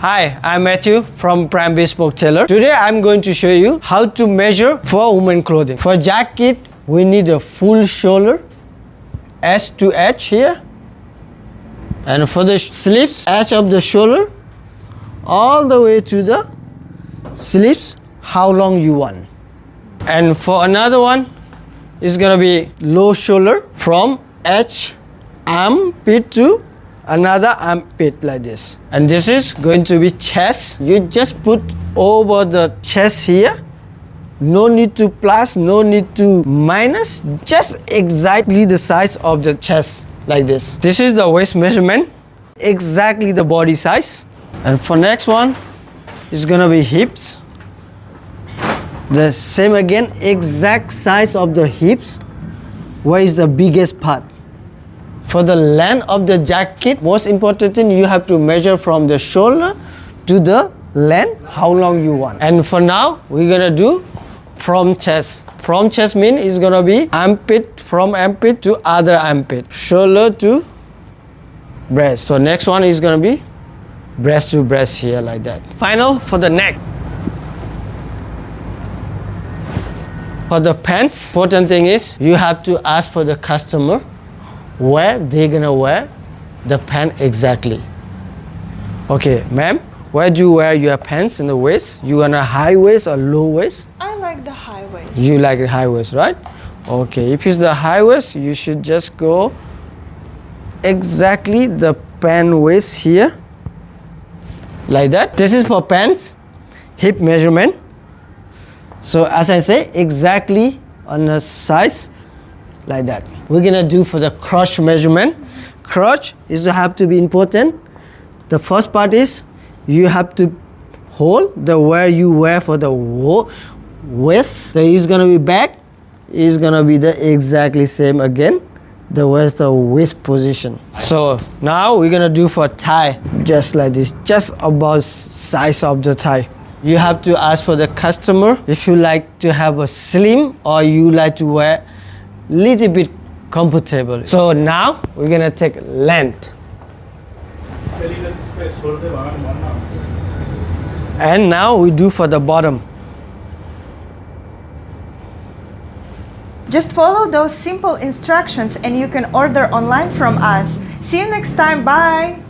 Hi, I'm Matthew from Bespoke Tailor. Today I'm going to show you how to measure for women clothing. For jacket, we need a full shoulder, edge to edge here. And for the sleeves, edge of the shoulder, all the way to the sleeves, how long you want. And for another one, it's gonna be low shoulder from edge armpit to another armpit like this. And this is going to be chest. You just put over the chest here. No need to plus, no need to minus, just exactly the size of the chest like this. This is the waist measurement, exactly the body size. And for next one, it's gonna be hips. The same again, exact size of the hips. Where is the biggest part? For the length of the jacket, most important thing, you have to measure from the shoulder to the length, how long you want. And for now, we're gonna do from chest. From chest means it's gonna be armpit, from armpit to other armpit. Shoulder to breast. So next one is gonna be breast to breast here like that. Final for the neck. For the pants, important thing is you have to ask for the customer where they're gonna wear the pant exactly. Okay, ma'am, where do you wear your pants in the waist? You want a high waist or low waist? I like the high waist. You like the high waist, right? Okay, if it's the high waist, you should just go exactly the pant waist here, like that. This is for pants, hip measurement. So as I say, exactly on the size, like that. We're gonna do for the crotch measurement. Crotch is to have to be important. The first part is you have to hold the where you wear for the waist. So it's gonna be back. It's gonna be the exactly same again. The where's the waist position. So now we're gonna do for thigh, just like this, just about size of the thigh. You have to ask for the customer if you like to have a slim or you like to wear little bit comfortable. So now we're gonna take length. And now we do for the bottom. Just follow those simple instructions and you can order online from us. See you next time. Bye.